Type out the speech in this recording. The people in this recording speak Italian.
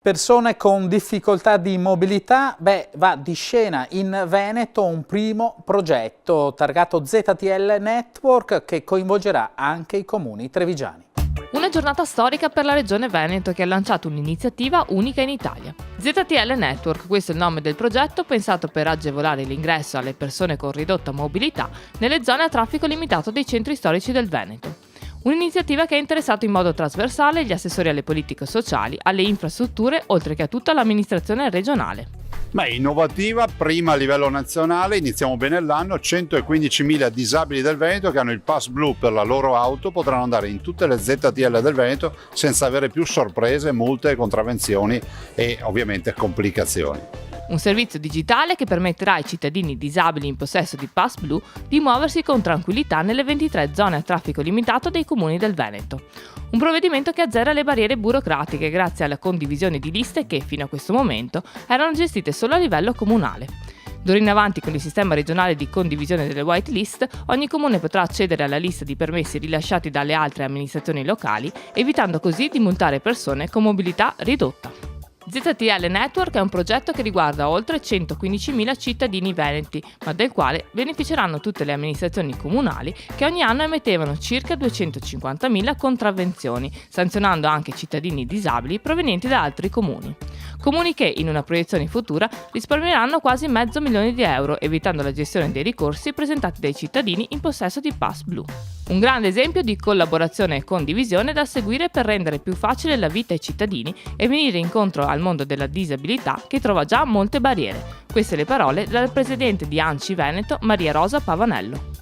Persone con difficoltà di mobilità, va di scena in Veneto un primo progetto targato ZTL Network che coinvolgerà anche i comuni trevigiani. Una giornata storica per la Regione Veneto che ha lanciato un'iniziativa unica in Italia. ZTL Network, questo è il nome del progetto, pensato per agevolare l'ingresso alle persone con ridotta mobilità nelle zone a traffico limitato dei centri storici del Veneto. Un'iniziativa che ha interessato in modo trasversale gli assessori alle politiche sociali, alle infrastrutture, oltre che a tutta l'amministrazione regionale. Ma è innovativa, prima a livello nazionale, iniziamo bene l'anno, 115.000 disabili del Veneto che hanno il pass blu per la loro auto potranno andare in tutte le ZTL del Veneto senza avere più sorprese, multe, contravvenzioni e ovviamente complicazioni. Un servizio digitale che permetterà ai cittadini disabili in possesso di pass blu di muoversi con tranquillità nelle 23 zone a traffico limitato dei comuni del Veneto. Un provvedimento che azzera le barriere burocratiche grazie alla condivisione di liste che, fino a questo momento, erano gestite solo a livello comunale. D'ora in avanti, con il sistema regionale di condivisione delle white list, ogni comune potrà accedere alla lista di permessi rilasciati dalle altre amministrazioni locali, evitando così di multare persone con mobilità ridotta. ZTL Network è un progetto che riguarda oltre 115.000 cittadini veneti, ma del quale beneficeranno tutte le amministrazioni comunali che ogni anno emettevano circa 250.000 contravvenzioni, sanzionando anche cittadini disabili provenienti da altri comuni. Comuni che, in una proiezione futura, risparmieranno quasi €500.000, evitando la gestione dei ricorsi presentati dai cittadini in possesso di pass blu. Un grande esempio di collaborazione e condivisione da seguire per rendere più facile la vita ai cittadini e venire incontro al mondo della disabilità che trova già molte barriere. Queste le parole della presidente di ANCI Veneto, Maria Rosa Pavanello.